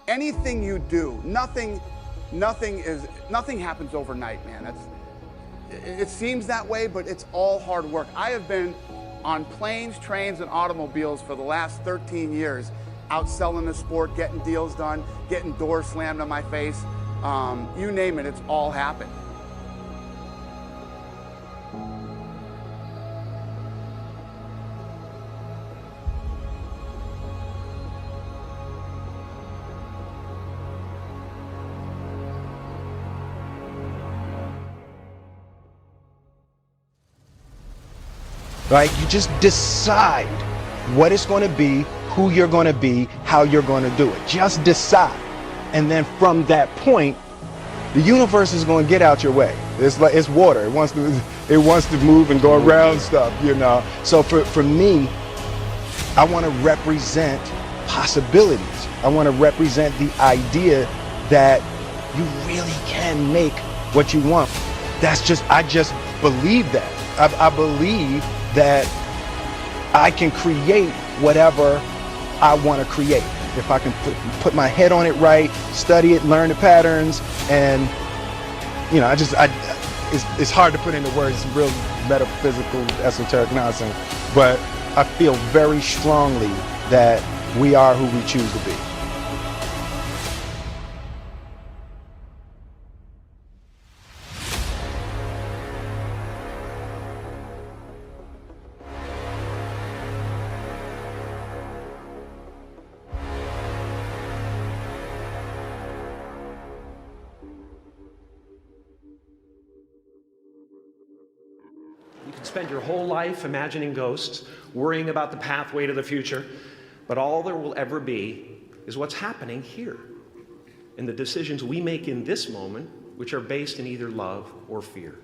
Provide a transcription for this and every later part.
anything you do, nothing happens overnight, man. It seems that way, but it's all hard work. I have been on planes, trains, and automobiles for the last 13 years, out selling the sport, getting deals done, getting doors slammed on my face. You name it, it's all happened. Right? You just decide what it's going to be, who you're going to be, how you're going to do it. Just decide. And then from that point, the universe is going to get out your way. It's like it's water. It wants to move and go around stuff, you know. So for me, I want to represent possibilities. I want to represent the idea that you really can make what you want. I just believe that. I believe that I can create whatever I want to create. If I can put my head on it right, study it, learn the patterns, and you know, it's hard to put into words, some real metaphysical, esoteric nonsense, but I feel very strongly that we are who we choose to be. You can spend your whole life imagining ghosts, worrying about the pathway to the future, but all there will ever be is what's happening here, and the decisions we make in this moment, which are based in either love or fear.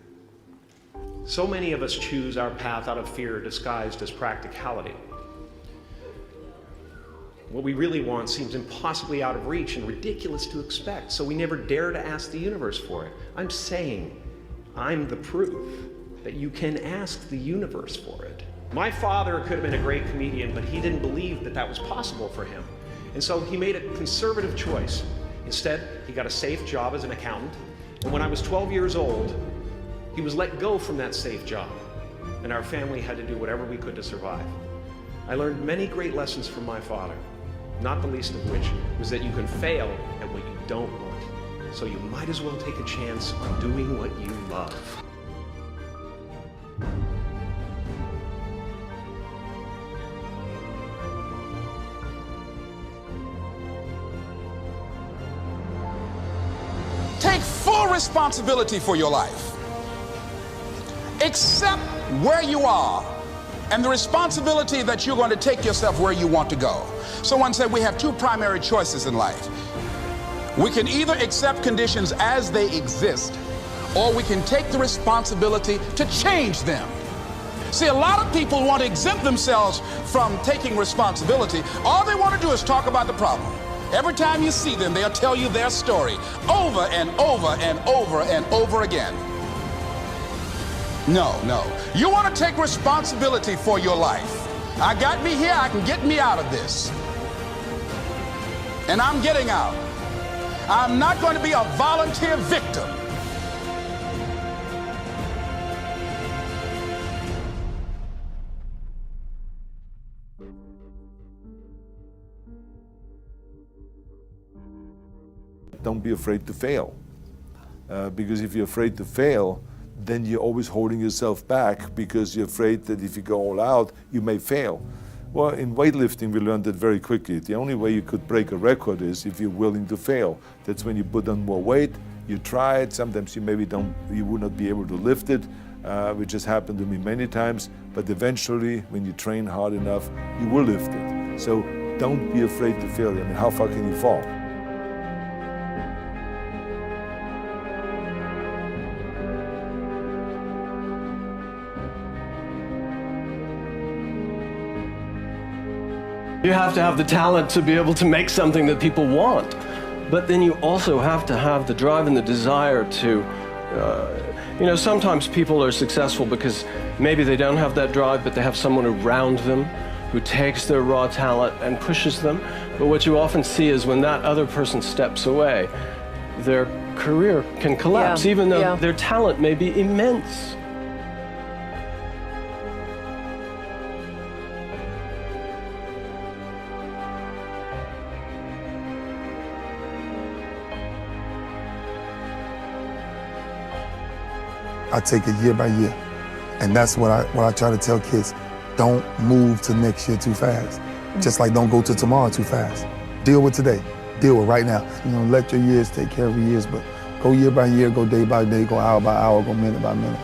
So many of us choose our path out of fear disguised as practicality. What we really want seems impossibly out of reach and ridiculous to expect, so we never dare to ask the universe for it. I'm saying, I'm the proof that you can ask the universe for it. My father could have been a great comedian, but he didn't believe that that was possible for him. And so he made a conservative choice. Instead, he got a safe job as an accountant. And when I was 12 years old, he was let go from that safe job. And our family had to do whatever we could to survive. I learned many great lessons from my father, not the least of which was that you can fail at what you don't want. So you might as well take a chance on doing what you love. Take full responsibility for your life. Accept where you are and the responsibility that you're going to take yourself where you want to go. Someone said we have two primary choices in life. We can either accept conditions as they exist, or we can take the responsibility to change them. See, a lot of people want to exempt themselves from taking responsibility. All they want to do is talk about the problem. Every time you see them, they'll tell you their story over and over and over and over again. No. You want to take responsibility for your life. I got me here, I can get me out of this. And I'm getting out. I'm not going to be a volunteer victim. Don't be afraid to fail, because if you're afraid to fail, then you're always holding yourself back because you're afraid that if you go all out, you may fail. Well, in weightlifting, we learned that very quickly. The only way you could break a record is if you're willing to fail. That's when you put on more weight, you try it, sometimes you would not be able to lift it, which has happened to me many times, but eventually, when you train hard enough, you will lift it. So don't be afraid to fail. I mean, how far can you fall? You have to have the talent to be able to make something that people want. But then you also have to have the drive and the desire to, sometimes people are successful because maybe they don't have that drive, but they have someone around them who takes their raw talent and pushes them. But what you often see is when that other person steps away, their career can collapse, even though their talent may be immense. I take it year by year. And that's what I try to tell kids. Don't move to next year too fast. Just like don't go to tomorrow too fast. Deal with today. Deal with right now. You know, let your years take care of your years, but go year by year, go day by day, go hour by hour, go minute by minute.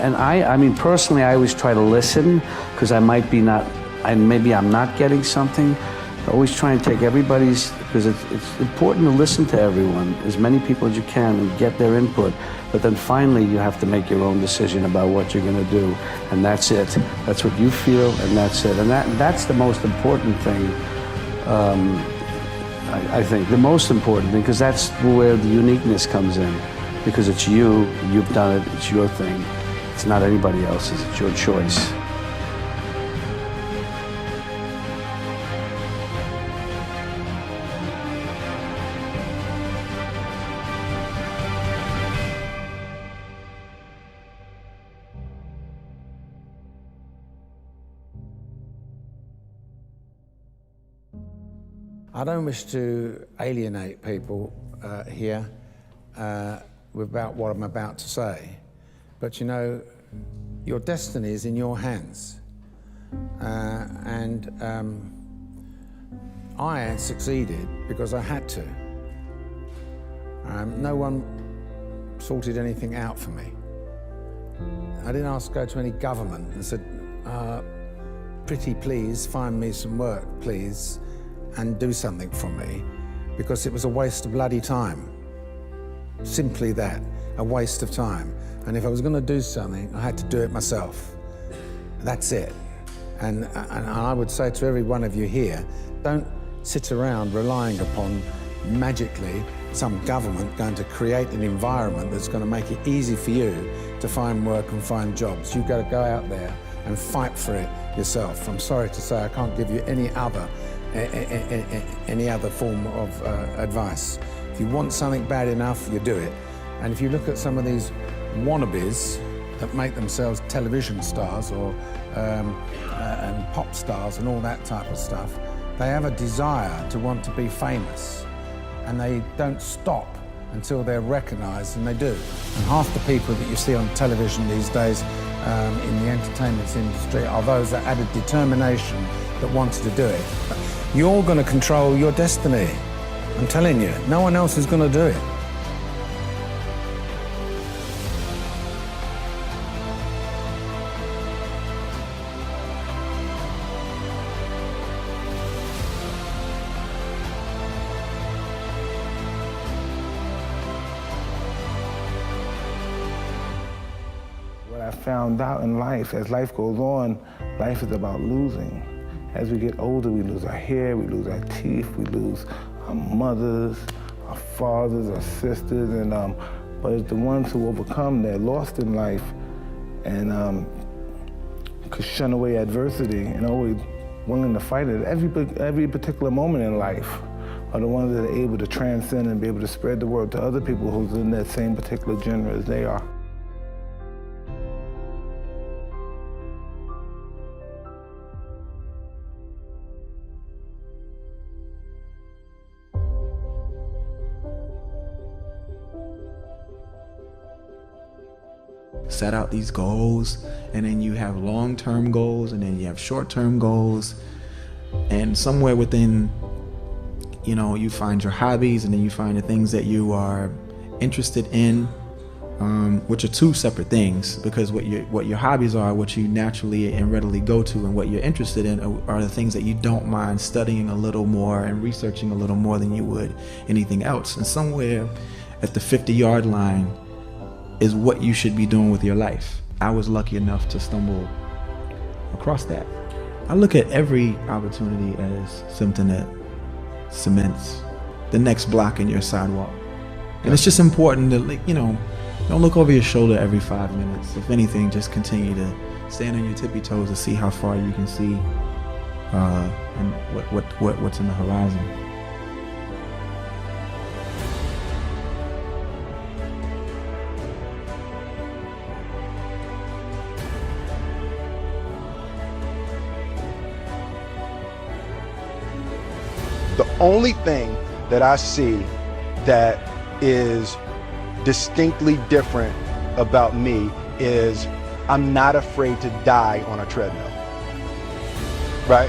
And I mean, personally, I always try to listen because maybe I'm not getting something. I always try and take everybody's, because it's important to listen to everyone, as many people as you can, and get their input. But then finally, you have to make your own decision about what you're going to do, and that's it. That's what you feel, and that's it. And that's the most important thing. I think the most important thing, because that's where the uniqueness comes in, because it's you. You've done it. It's your thing. It's not anybody else's. It's your choice. I don't wish to alienate people here about what I'm about to say, but you know, your destiny is in your hands. I succeeded because I had to. No one sorted anything out for me. I didn't ask to go to any government and said, pretty please, find me some work, please, and do something for me, because it was a waste of bloody time. Simply that, a waste of time. And if I was going to do something, I had to do it myself. That's it. And I would say to every one of you here, don't sit around relying upon magically some government going to create an environment that's going to make it easy for you to find work and find jobs. You've got to go out there and fight for it yourself. I'm sorry to say I can't give you any other form of advice. If you want something bad enough, you do it. And if you look at some of these wannabes that make themselves television stars or and pop stars and all that type of stuff, they have a desire to want to be famous, and they don't stop until they're recognized, and they do. And half the people that you see on television these days in the entertainment industry are those that had a determination that wanted to do it. You're going to control your destiny. I'm telling you, no one else is going to do it. What I found out in life, as life goes on, life is about losing. As we get older, we lose our hair, we lose our teeth, we lose our mothers, our fathers, our sisters, and but it's the ones who overcome, they're lost in life and could shun away adversity and always willing to fight it. Every particular moment in life are the ones that are able to transcend and be able to spread the word to other people who's in that same particular genre as they are. Set out these goals, and then you have long-term goals, and then you have short-term goals, and somewhere within, you know, you find your hobbies, and then you find the things that you are interested in, which are two separate things, because what your hobbies are, what you naturally and readily go to, and what you're interested in are the things that you don't mind studying a little more and researching a little more than you would anything else. And somewhere at the 50-yard line is what you should be doing with your life. I was lucky enough to stumble across that. I look at every opportunity as something that cements the next block in your sidewalk. And it's just important to, like, you know, don't look over your shoulder every 5 minutes. If anything, just continue to stand on your tippy toes to see how far you can see and what's in the horizon. The only thing that I see that is distinctly different about me is I'm not afraid to die on a treadmill, right?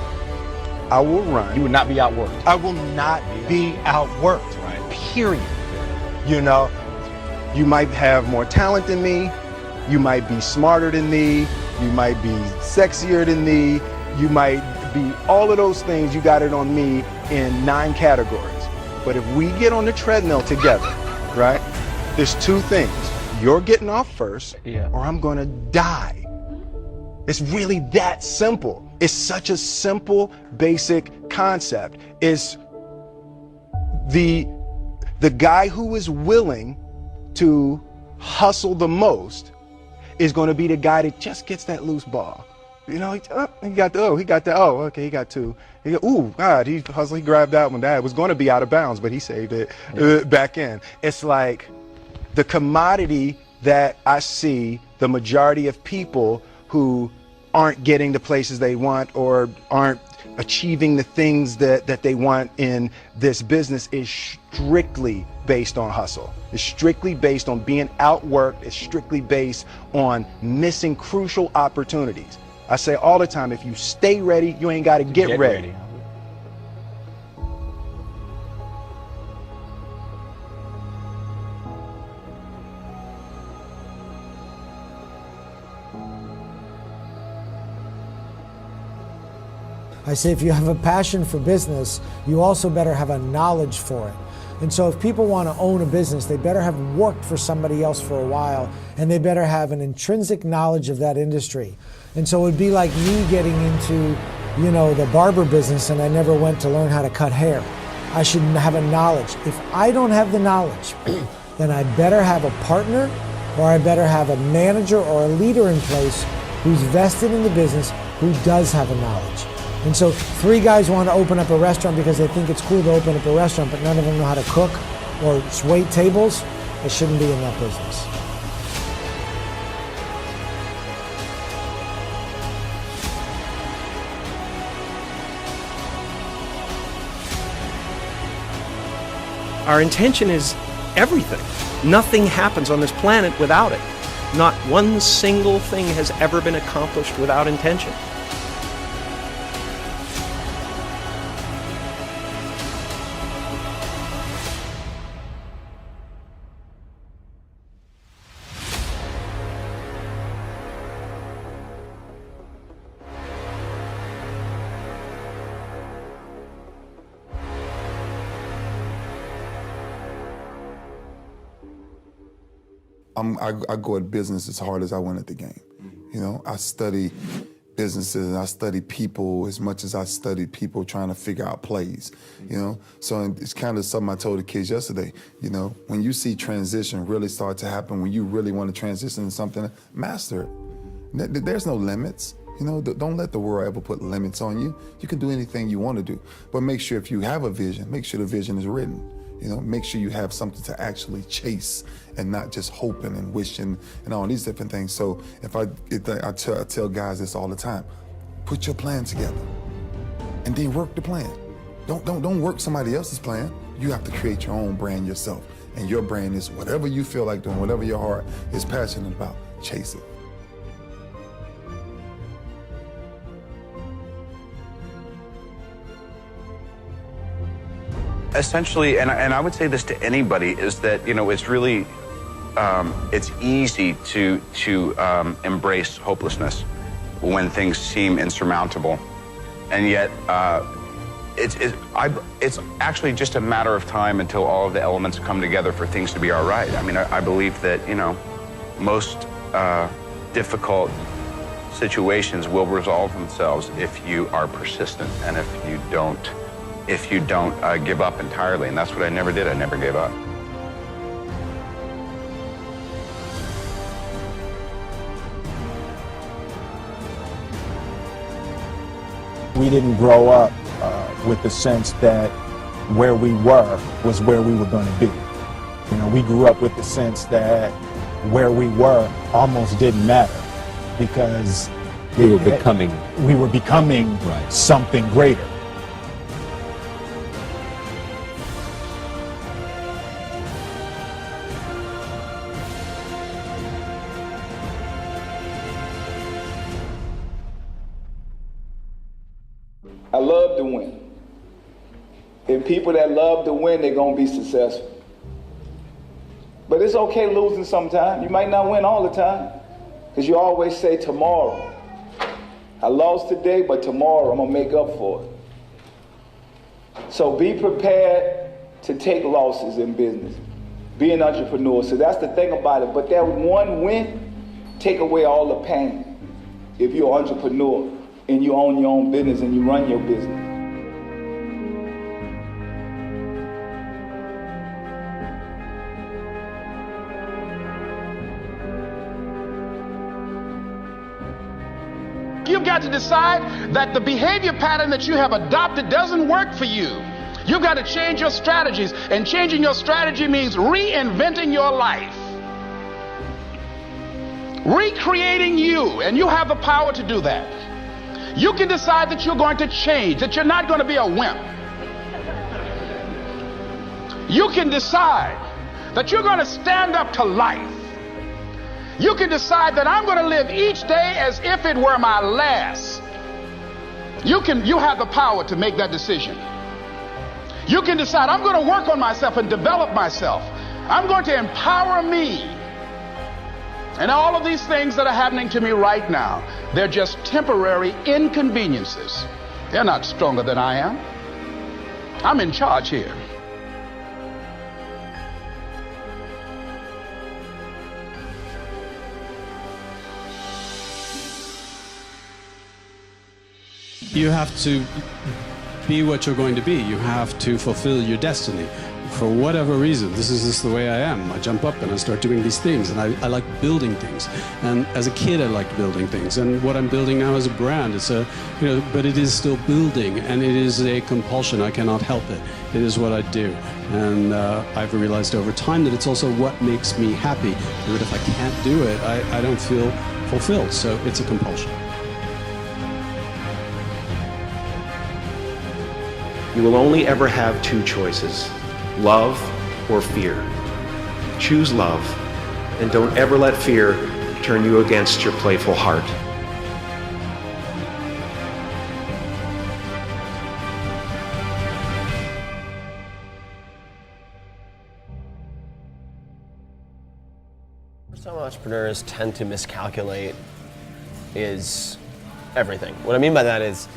I will run. You would not be outworked. I will not be outworked, right? Period. You know, you might have more talent than me, you might be smarter than me, you might be sexier than me, you might be all of those things. You got it on me in 9 categories. But if we get on the treadmill together, right, there's 2 things. You're getting off first, or I'm gonna die. It's really that simple. It's such a simple, basic concept. It's the guy who is willing to hustle the most is gonna be the guy that just gets that loose ball. You know, he got the 2. Ooh, God, he hustled, he grabbed that one. That was going to be out of bounds, but he saved it back in. It's like the commodity that I see the majority of people who aren't getting the places they want or aren't achieving the things that they want in this business is strictly based on hustle. It's strictly based on being outworked. It's strictly based on missing crucial opportunities. I say all the time, if you stay ready, you ain't got to get ready. I say if you have a passion for business, you also better have a knowledge for it. And so if people want to own a business, they better have worked for somebody else for a while, and they better have an intrinsic knowledge of that industry. And so it would be like me getting into, you know, the barber business and I never went to learn how to cut hair. I should have a knowledge. If I don't have the knowledge, then I better have a partner, or I better have a manager or a leader in place who's vested in the business, who does have a knowledge. And so 3 guys want to open up a restaurant because they think it's cool to open up a restaurant, but none of them know how to cook or wait tables. They shouldn't be in that business. Our intention is everything. Nothing happens on this planet without it. Not one single thing has ever been accomplished without intention. I go at business as hard as I went at the game. You know, I study businesses and I study people as much as I studied people trying to figure out plays, you know? So it's kind of something I told the kids yesterday, you know, when you see transition really start to happen, when you really want to transition into something, master it. There's no limits. You know, don't let the world ever put limits on you. You can do anything you want to do, but make sure if you have a vision, make sure the vision is written. You know, make sure you have something to actually chase and not just hoping and wishing and all these different things. So I tell guys this all the time, put your plan together and then work the plan. Don't work somebody else's plan. You have to create your own brand yourself. And your brand is whatever you feel like doing, whatever your heart is passionate about, chase it. Essentially, and I would say this to anybody, is that, you know, it's really, it's easy to embrace hopelessness when things seem insurmountable. And yet, it's actually just a matter of time until all of the elements come together for things to be all right. I mean, I believe that, you know, most difficult situations will resolve themselves if you are persistent and if you don't if you don't give up entirely. And that's what I never did. I never gave up. We didn't grow up with the sense that where we were was where we were going to be. You know, we grew up with the sense that where we were almost didn't matter because we were becoming right. Something greater. I love to win. And people that love to win, they're going to be successful. But it's okay losing sometimes. You might not win all the time. Because you always say tomorrow. I lost today, but tomorrow I'm going to make up for it. So be prepared to take losses in business. Be an entrepreneur. So that's the thing about it. But that one win, take away all the pain. If you're an entrepreneur and you own your own business and you run your business. You've got to decide that the behavior pattern that you have adopted doesn't work for you. You've got to change your strategies, and changing your strategy means reinventing your life. Recreating you, and you have the power to do that. You can decide that you're going to change, that you're not going to be a wimp. You can decide that you're going to stand up to life. You can decide that I'm going to live each day as if it were my last. You have the power to make that decision. You can decide I'm going to work on myself and develop myself. I'm going to empower me. And all of these things that are happening to me right now, they're just temporary inconveniences. They're not stronger than I am. I'm in charge here. You have to be what you're going to be. You have to fulfill your destiny. For whatever reason, this is just the way I am. I jump up and I start doing these things, and I like building things. And as a kid, I liked building things. And what I'm building now is a brand. It's a, but it is still building, and it is a compulsion. I cannot help it. It is what I do. And I've realized over time that it's also what makes me happy. That if I can't do it, I don't feel fulfilled. So it's a compulsion. You will only ever have two choices, love or fear. Choose love, and don't ever let fear turn you against your playful heart. First-time entrepreneurs tend to miscalculate is everything. What I mean by that is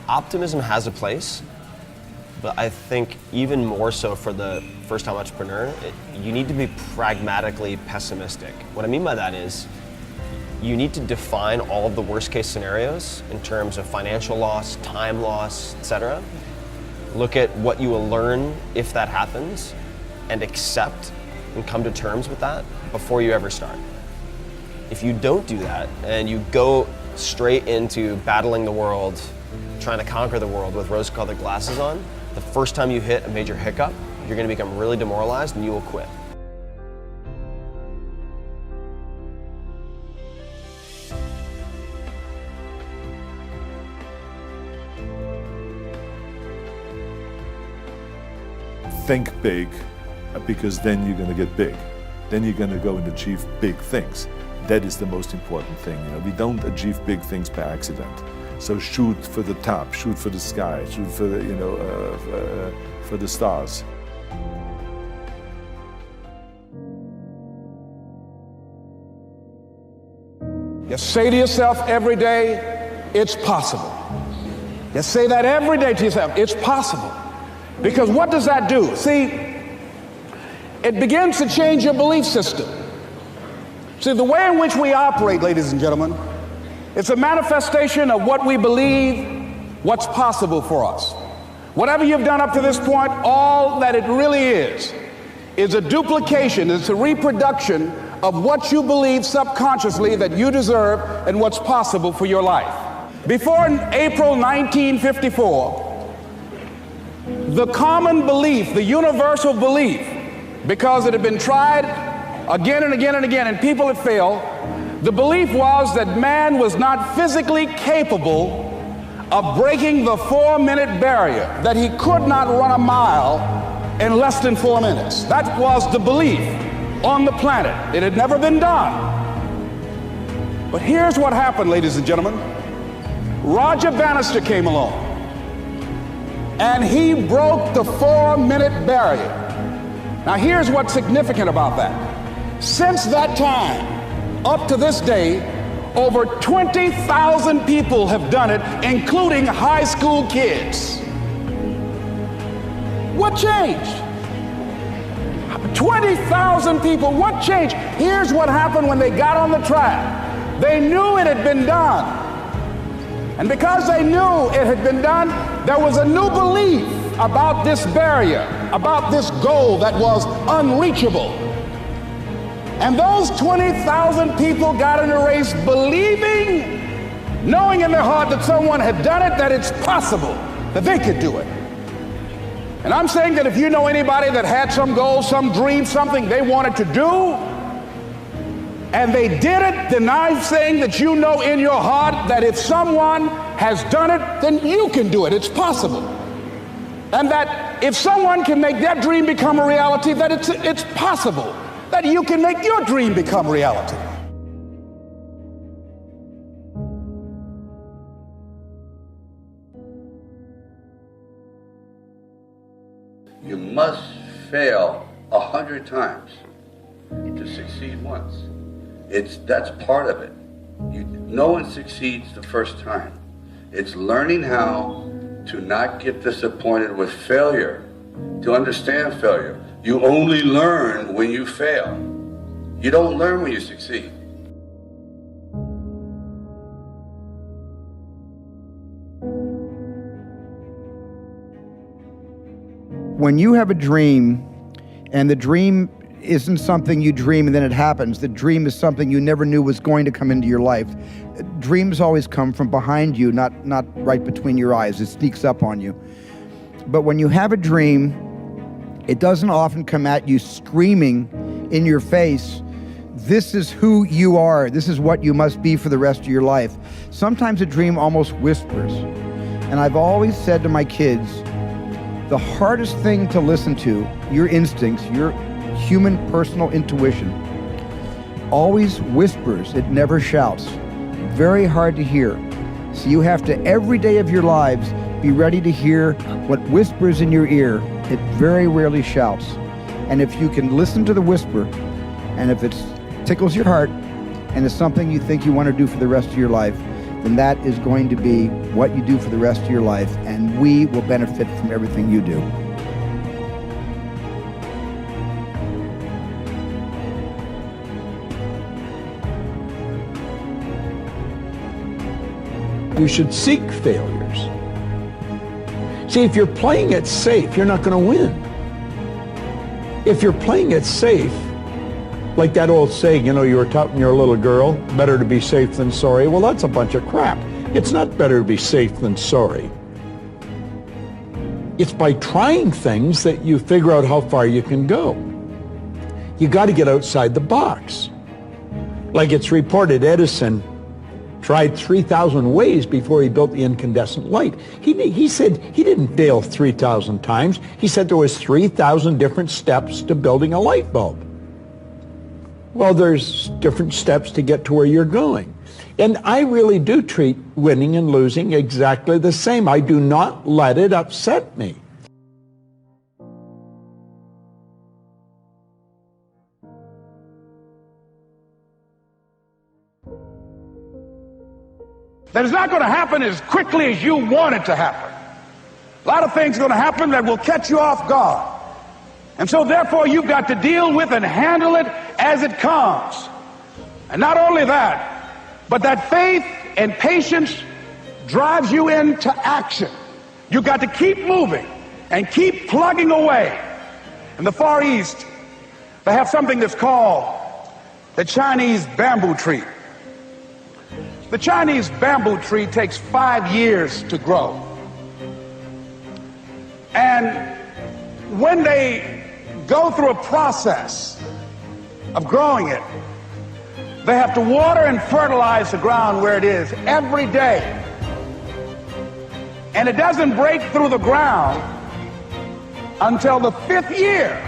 optimism has a place, but I think even more so for the first-time entrepreneur, you need to be pragmatically pessimistic. What I mean by that is you need to define all of the worst-case scenarios in terms of financial loss, time loss, etc. Look at what you will learn if that happens and accept and come to terms with that before you ever start. If you don't do that and you go straight into battling the world, trying to conquer the world with rose-colored glasses on, the first time you hit a major hiccup, you're going to become really demoralized and you will quit. Think big, because then you're going to get big. Then you're going to go and achieve big things. That is the most important thing. We don't achieve big things by accident. So shoot for the top, shoot for the sky, shoot for the, for the stars. You say to yourself every day, it's possible. You say that every day to yourself, it's possible. Because what does that do? See, it begins to change your belief system. See, the way in which we operate, ladies and gentlemen, it's a manifestation of what we believe what's possible for us. Whatever you've done up to this point, all that it really is a duplication, it's a reproduction of what you believe subconsciously that you deserve and what's possible for your life. Before April 1954, the common belief, the universal belief, because it had been tried again and again and again and people had failed, the belief was that man was not physically capable of breaking the 4-minute barrier, that he could not run a mile in less than 4 minutes. That was the belief on the planet. It had never been done. But here's what happened, ladies and gentlemen. Roger Bannister came along, and he broke the 4-minute barrier. Now here's what's significant about that. Since that time, up to this day, over 20,000 people have done it, including high school kids. What changed? 20,000 people, what changed? Here's what happened when they got on the track. They knew it had been done. And because they knew it had been done, there was a new belief about this barrier, about this goal that was unreachable. And those 20,000 people got in a race believing, knowing in their heart that someone had done it, that it's possible, that they could do it. And I'm saying that if you know anybody that had some goal, some dream, something they wanted to do, and they did it, then I'm saying that you know in your heart that if someone has done it, then you can do it. It's possible. And that if someone can make their dream become a reality, that it's possible that you can make your dream become reality. You must fail 100 times to succeed once. That's part of it. No one succeeds the first time. It's learning how to not get disappointed with failure, to understand failure. You only learn when you fail. You don't learn when you succeed. When you have a dream, and the dream isn't something you dream and then it happens. The dream is something you never knew was going to come into your life. Dreams always come from behind you, not right between your eyes. It sneaks up on you. But when you have a dream, it doesn't often come at you screaming in your face, this is who you are. This is what you must be for the rest of your life. Sometimes a dream almost whispers. And I've always said to my kids, the hardest thing to listen to, your instincts, your human personal intuition, always whispers, it never shouts. Very hard to hear. So you have to, every day of your lives, be ready to hear what whispers in your ear. It very rarely shouts. And if you can listen to the whisper, and if it tickles your heart, and it's something you think you want to do for the rest of your life, then that is going to be what you do for the rest of your life, and we will benefit from everything you do. You should seek failures. See, if you're playing it safe, you're not going to win. If you're playing it safe, like that old saying, you know, you were taught when you're a little girl, better to be safe than sorry. Well, that's a bunch of crap. It's not better to be safe than sorry. It's by trying things that you figure out how far you can go. You got to get outside the box. Like it's reported, Edison tried 3,000 ways before he built the incandescent light. He said he didn't fail 3,000 times. He said there was 3,000 different steps to building a light bulb. Well, there's different steps to get to where you're going. And I really do treat winning and losing exactly the same. I do not let it upset me. That is not going to happen as quickly as you want it to happen. A lot of things are going to happen that will catch you off guard. And so therefore you've got to deal with and handle it as it comes. And not only that, but that faith and patience drives you into action. You got to keep moving and keep plugging away. In the Far East, they have something that's called the Chinese bamboo tree. The Chinese bamboo tree takes 5 years to grow. And when they go through a process of growing it, they have to water and fertilize the ground where it is every day. And it doesn't break through the ground until the 5th year.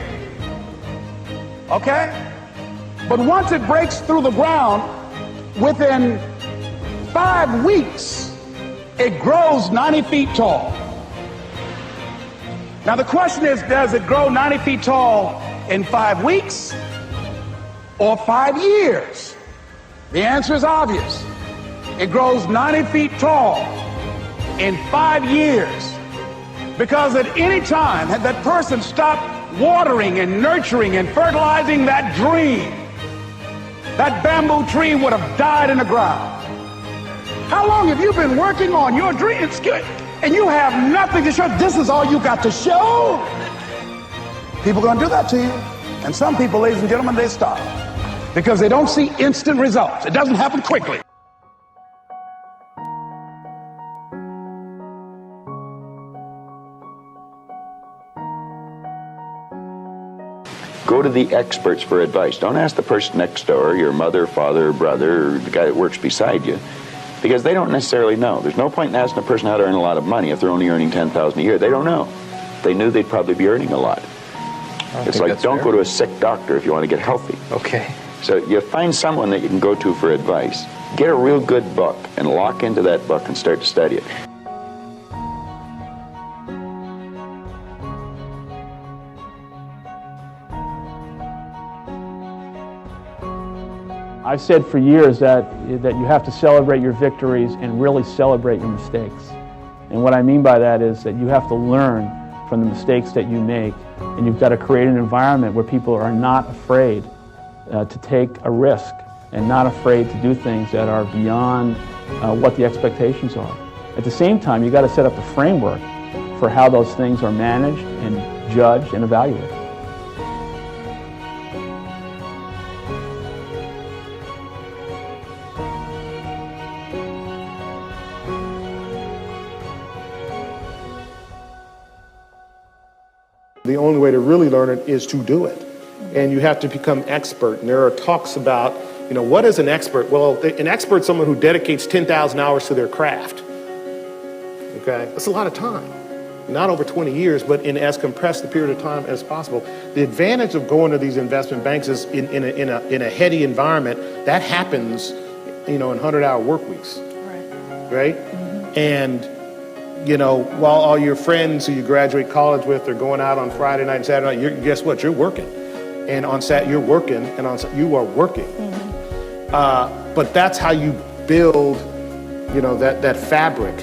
Okay? But once it breaks through the ground, within 5 weeks, it grows 90 feet tall. Now the question is, does it grow 90 feet tall in 5 weeks or 5 years? The answer is obvious. It grows 90 feet tall in 5 years. Because at any time, had that person stopped watering and nurturing and fertilizing that dream, that bamboo tree would have died in the ground. How long have you been working on your dream? It's good. And you have nothing to show. This is all you got to show. People are going to do that to you. And some people, ladies and gentlemen, they stop because they don't see instant results. It doesn't happen quickly. Go to the experts for advice. Don't ask the person next door, your mother, father, brother, or the guy that works beside you, because they don't necessarily know. There's no point in asking a person how to earn a lot of money if they're only earning $10,000 a year. They don't know. If they knew, they'd probably be earning a lot. It's like, don't go to a sick doctor if you want to get healthy. Okay. So you find someone that you can go to for advice. Get a real good book and lock into that book and start to study it. I've said for years that you have to celebrate your victories and really celebrate your mistakes. And what I mean by that is that you have to learn from the mistakes that you make, and you've got to create an environment where people are not afraid to take a risk and not afraid to do things that are beyond what the expectations are. At the same time, you've got to set up a framework for how those things are managed and judged and evaluated. The only way to really learn it is to do it. And you have to become expert. And there are talks about, what is an expert? Well, an expert is someone who dedicates 10,000 hours to their craft. Okay? That's a lot of time. Not over 20 years, but in as compressed a period of time as possible. The advantage of going to these investment banks is in a heady environment, that happens, in 100-hour work weeks. Right? Mm-hmm. And while all your friends who you graduate college with are going out on Friday night and Saturday night, guess what? You're working. And on Saturday, you're working, and on Saturday, you are working. Mm-hmm. But that's how you build, that fabric,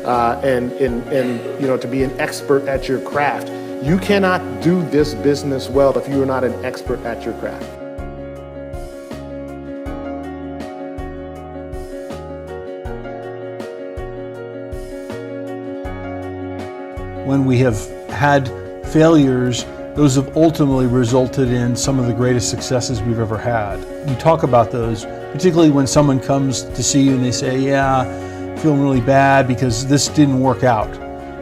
and to be an expert at your craft. You cannot do this business well if you are not an expert at your craft. When we have had failures, those have ultimately resulted in some of the greatest successes we've ever had. You talk about those, particularly when someone comes to see you and they say, yeah, feeling really bad because this didn't work out.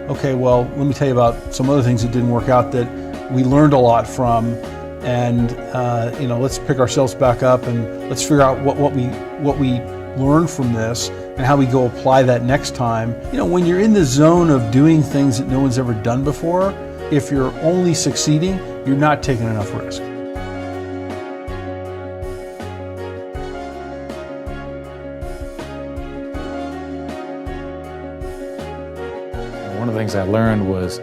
Okay, well, let me tell you about some other things that didn't work out that we learned a lot from, and let's pick ourselves back up and let's figure out what we learned from this and how we go apply that next time. When you're in the zone of doing things that no one's ever done before, if you're only succeeding, you're not taking enough risk. One of the things I learned was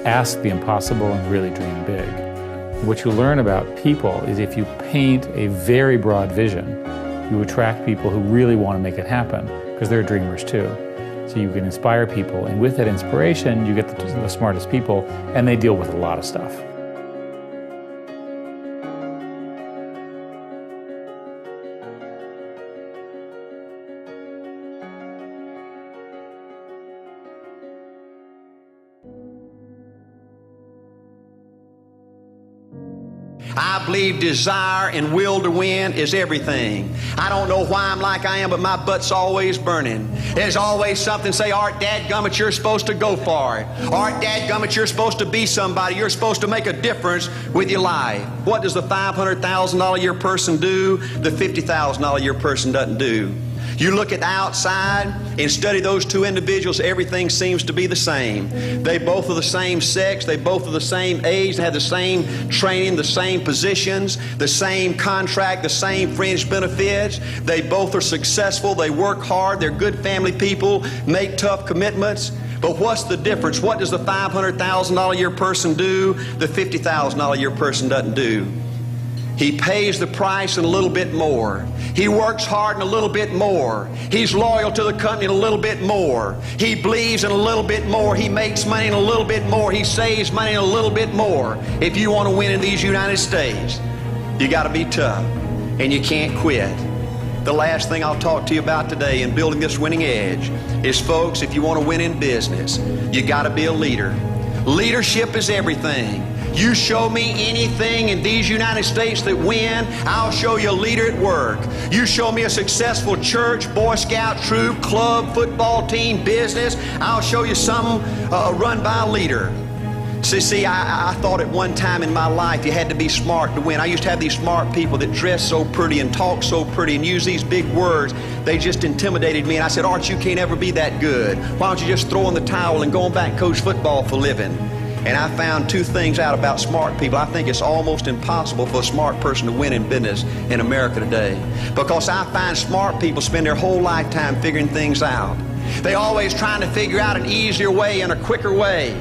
ask the impossible and really dream big. What you learn about people is if you paint a very broad vision, you attract people who really want to make it happen, because they're dreamers too. So you can inspire people, and with that inspiration, you get the smartest people, and they deal with a lot of stuff. I believe desire and will to win is everything. I don't know why I'm like I am, but my butt's always burning. There's always something say, Art, dadgummit, you're supposed to go for it. Art, dadgummit, you're supposed to be somebody. You're supposed to make a difference with your life. What does the $500,000 a year person do? The $50,000 a year person doesn't do. You look at the outside and study those two individuals, everything seems to be the same. They both are the same sex, they both are the same age, they have the same training, the same positions, the same contract, the same fringe benefits. They both are successful, they work hard, they're good family people, make tough commitments. But what's the difference? What does the $500,000 a year person do? The $50,000 a year person doesn't do. He pays the price and a little bit more. He works hard and a little bit more. He's loyal to the company and a little bit more. He believes in a little bit more. He makes money and a little bit more. He saves money and a little bit more. If you want to win in these United States, you got to be tough and you can't quit. The last thing I'll talk to you about today in building this winning edge is, folks, if you want to win in business, you got to be a leader. Leadership is everything. You show me anything in these United States that win, I'll show you a leader at work. You show me a successful church, Boy Scout troop, club, football team, business, I'll show you something run by a leader. See, I thought at one time in my life you had to be smart to win. I used to have these smart people that dress so pretty and talk so pretty and use these big words. They just intimidated me, and I said, Art, you can't ever be that good. Why don't you just throw in the towel and go on back and coach football for a living? And I found two things out about smart people. I think it's almost impossible for a smart person to win in business in America today. Because I find smart people spend their whole lifetime figuring things out. They always trying to figure out an easier way and a quicker way.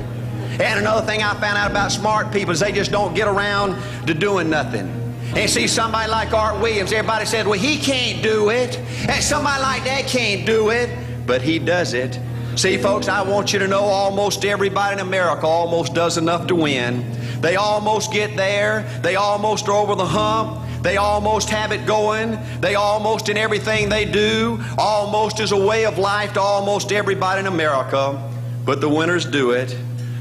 And another thing I found out about smart people is they just don't get around to doing nothing. And see, somebody like Art Williams, everybody said, well, he can't do it. And somebody like that can't do it. But he does it. See, folks, I want you to know almost everybody in America almost does enough to win. They almost get there. They almost are over the hump. They almost have it going. They almost, in everything they do, almost is a way of life to almost everybody in America. But the winners do it.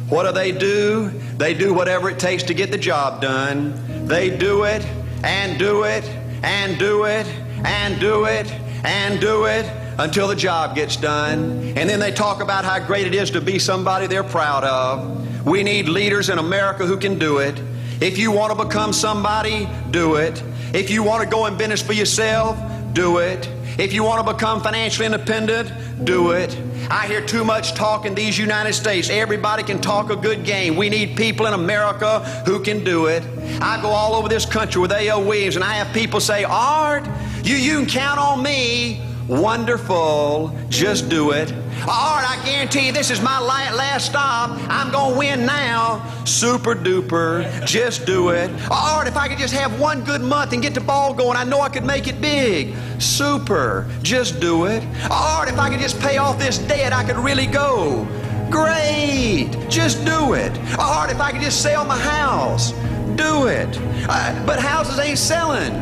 What do? They do whatever it takes to get the job done. They do it and do it and do it and do it and do it until the job gets done. And then they talk about how great it is to be somebody they're proud of. We need leaders in America who can do it. If you want to become somebody, do it. If you want to go in business for yourself, do it. If you want to become financially independent, do it. I hear too much talk in these United States. Everybody can talk a good game. We need people in America who can do it. I go all over this country with A.L. Williams, and I have people say, Art, you can count on me. Wonderful. Just do it. Art, I guarantee you this is my last stop. I'm going to win now. Super duper. Just do it. Art, if I could just have one good month and get the ball going, I know I could make it big. Super. Just do it. Art, if I could just pay off this debt, I could really go. Great. Just do it. Art, if I could just sell my house. Do it. But houses ain't selling.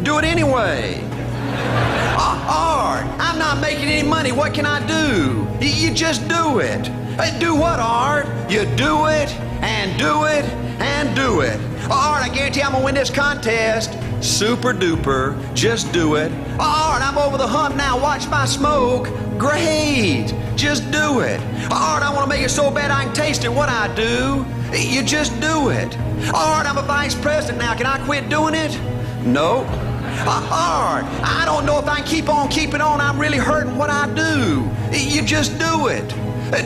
Do it anyway. Art, I'm not making any money. What can I do? You just do it. Do what, Art? You do it and do it and do it. Art, I guarantee I'm gonna win this contest. Super duper. Just do it. Art, I'm over the hump now. Watch my smoke. Great. Just do it. Art, I want to make it so bad I can taste it. What I do? You just do it. Art, I'm a vice president now. Can I quit doing it? No. Art, I don't know if I can keep on keeping on. I'm really hurting. What I do? You just do it.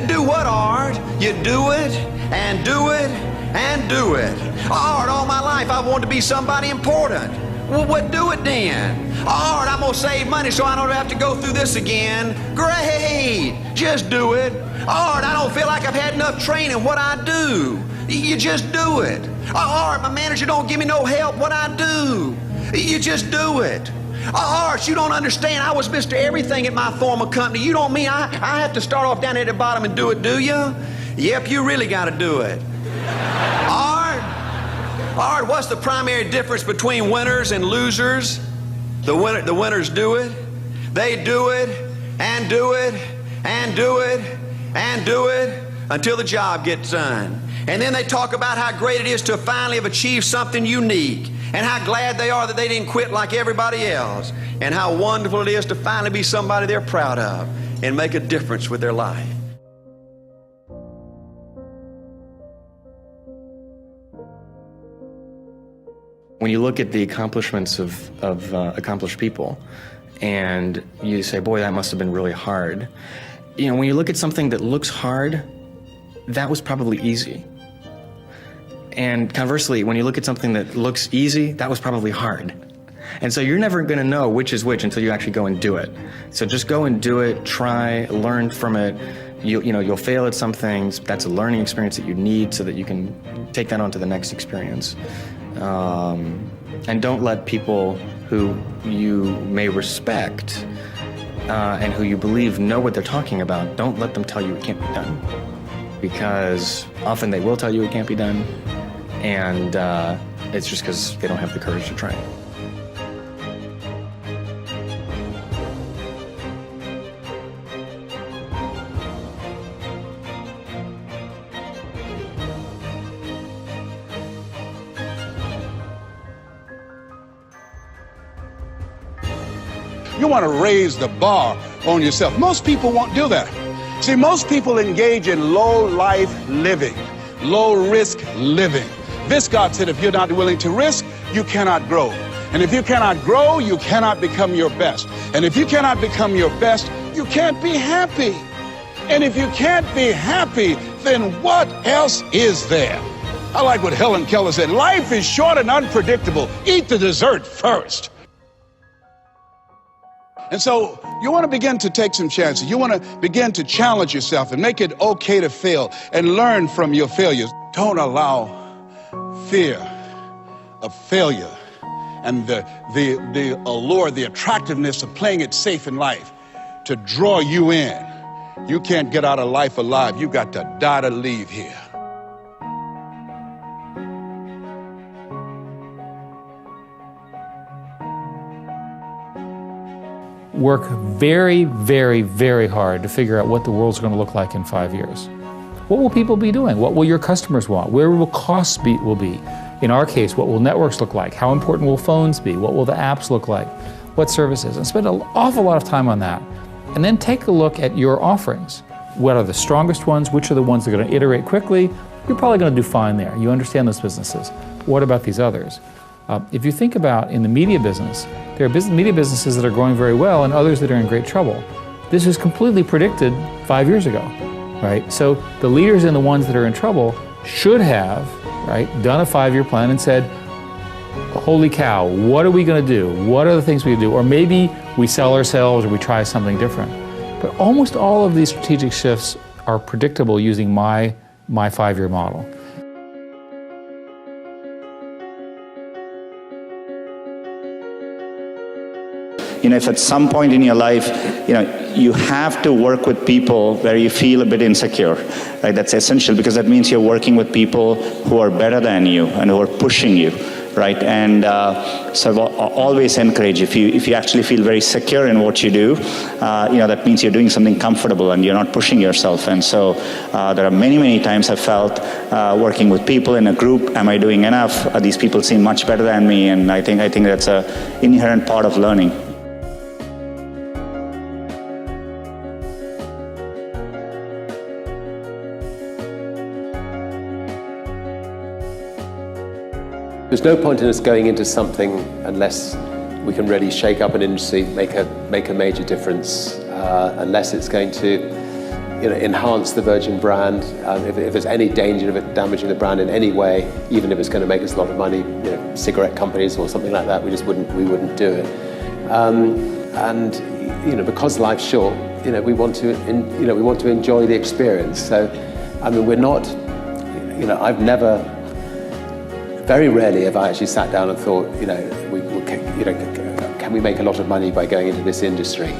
Do what, Art? You do it and do it and do it. Art, all my life I wanted to be somebody important. Well, what do it then? Art, I'm gonna save money so I don't have to go through this again. Great. Just do it. Art, I don't feel like I've had enough training. What I do? You just do it. Art, my manager don't give me no help. What I do? You just do it. Art, you don't understand. I was Mr. Everything at my former company. You don't mean I have to start off down at the bottom and do it, do you? Yep, you really got to do it. Art, what's the primary difference between winners and losers? The winners do it. They do it and do it and do it and do it until the job gets done. And then they talk about how great it is to finally have achieved something unique, and how glad they are that they didn't quit like everybody else, and how wonderful it is to finally be somebody they're proud of and make a difference with their life. When you look at the accomplishments of accomplished people, and you say, boy, that must have been really hard. You know, when you look at something that looks hard, that was probably easy. And conversely, when you look at something that looks easy, that was probably hard. And so you're never going to know which is which until you actually go and do it. So just go and do it, try, learn from it. You'll fail at some things. That's a learning experience that you need so that you can take that on to the next experience. And don't let people who you may respect and who you believe know what they're talking about, don't let them tell you it can't be done. Because often they will tell you it can't be done, and it's just because they don't have the courage to try it. You want to raise the bar on yourself. Most people won't do that. See, most people engage in low-life living, low-risk living. Viscott said if you're not willing to risk, you cannot grow. And if you cannot grow, you cannot become your best. And if you cannot become your best, you can't be happy. And if you can't be happy, then what else is there? I like what Helen Keller said. Life is short and unpredictable. Eat the dessert first. And so you want to begin to take some chances. You want to begin to challenge yourself and make it okay to fail and learn from your failures. Don't allow fear of failure and the allure, the attractiveness of playing it safe in life to draw you in. You can't get out of life alive. You got to die to leave here. Work very, very, very hard to figure out what the world's going to look like in 5 years. What will people be doing? What will your customers want? Where will costs will be? In our case, what will networks look like? How important will phones be? What will the apps look like? What services? And spend an awful lot of time on that. And then take a look at your offerings. What are the strongest ones? Which are the ones that are going to iterate quickly? You're probably going to do fine there. You understand those businesses. What about these others? If you think about in the media business, there are media businesses that are growing very well and others that are in great trouble. This is completely predicted 5 years ago, right? So the leaders in the ones that are in trouble should have, right, done a 5-year plan and said, holy cow, what are we going to do? What are the things we do? Or maybe we sell ourselves or we try something different. But almost all of these strategic shifts are predictable using my 5-year model. You know, if at some point in your life, you have to work with people where you feel a bit insecure, right? That's essential because that means you're working with people who are better than you and who are pushing you, right? And so always encourage, if you actually feel very secure in what you do, that means you're doing something comfortable and you're not pushing yourself. And so there are many, many times I've felt working with people in a group, am I doing enough? These people seem much better than me, and I think that's an inherent part of learning. There's no point in us going into something unless we can really shake up an industry, make a major difference, unless it's going to enhance the Virgin brand. If there's any danger of it damaging the brand in any way, even if it's going to make us a lot of money, cigarette companies or something like that, we wouldn't do it. And because life's short, we want to enjoy the experience. So, I mean, we're not, I've never. Very rarely have I actually sat down and thought, can we make a lot of money by going into this industry?